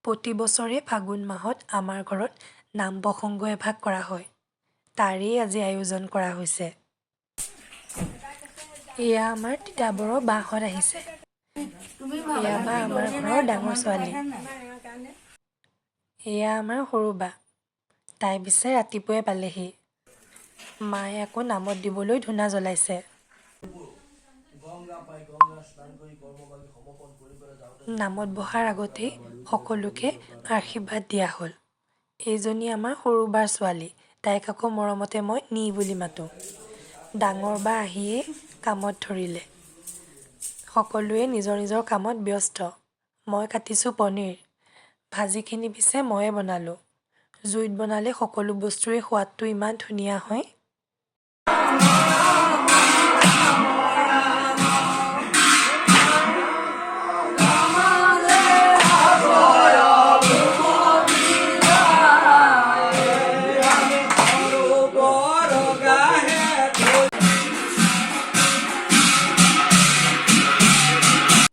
প্ৰতি বছৰে ফাগুন মাহত আমাৰ ঘৰত নাম প্ৰসংগ এভাগ কৰা হয়। তাৰেই আজি আয়োজন কৰা হৈছে। এয়া আমাৰ তিতাবৰৰ বাহঁত আহিছে। এয়া বা আমাৰ ঘৰৰ ডাঙৰ ছোৱালী। এয়া আমাৰ সৰু বা। তাই পিছে ৰাতিপুৱাই পালেহি। মায়ে আকৌ নামত দিবলৈ ধূনা জ্বলাইছে। নামত বহাৰ আগতেই সকলোকে আশীৰ্বাদ দিয়া হ'ল। এইজনী আমাৰ সৰু বাৰ ছোৱালী। তাইক আকৌ মৰমতে মই নি বুলি মাতোঁ। ডাঙৰ বা আহিয়েই কামত ধৰিলে। সকলোৱে নিজৰ নিজৰ কামত ব্যস্ত। মই কাটিছোঁ পনীৰ। ভাজিখিনি পিছে ময়ে বনালোঁ। জুইত বনালে সকলো বস্তুৰে সোৱাদটো ইমান ধুনীয়া হয়।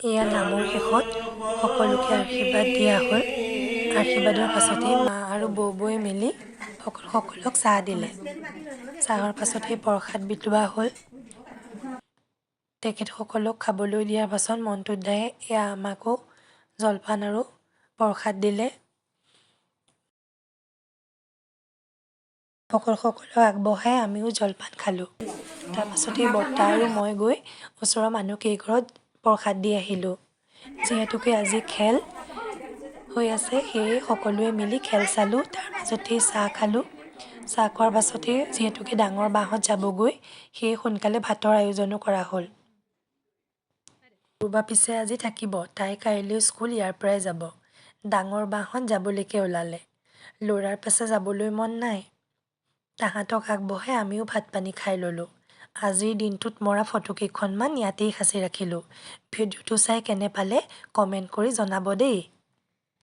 এয়া নামৰ শেষত সকলোকে আশীৰ্বাদ দিয়া হ'ল। আশীৰ্বাদৰ পাছতেই মা আৰু বৌৱে মিলি সকলক চাহ দিলে। চাহৰ পাছতেই প্ৰসাদ বিলোৱা হ'ল। তেখেতসকলক খাবলৈ দিয়াৰ পাছত মণ্টুত দায়ে এয়া আমাকো জলপান আৰু প্ৰসাদ দিলে। সকলক আগবঢ়াই আমিও জলপান খালোঁ। তাৰপাছতেই বৰ্তা আৰু মই গৈ ওচৰৰ মানুহকেইঘৰত প্ৰসাদ দি আহিলোঁ। যিহেতুকে আজি খেল হৈ আছে, সেয়ে সকলোৱে মিলি খেল চালোঁ। তাৰ মাজতেই চাহ খালোঁ। চাহ খোৱাৰ পাছতেই যিহেতুকে ডাঙৰ বাহঁত যাবগৈ, সেয়ে সোনকালে ভাতৰ আয়োজনো কৰা হ'ল। সৰু বা পিছে আজি থাকিব। তাই কাইলৈ স্কুল ইয়াৰ পৰাই যাব। ডাঙৰ বাহঁত যাবলৈকে ওলালে। ল'ৰাৰ পাছে যাবলৈ মন নাই। তাহাঁতক আগবঢ়াই আমিও ভাত পানী খাই ল'লোঁ। আজিৰ দিনটোত মৰা ফটোকেইখনমান ইয়াতেই সাঁচি ৰাখিলোঁ। ভিডিঅ'টো চাই কেনে পালে কমেণ্ট কৰি জনাব দেই।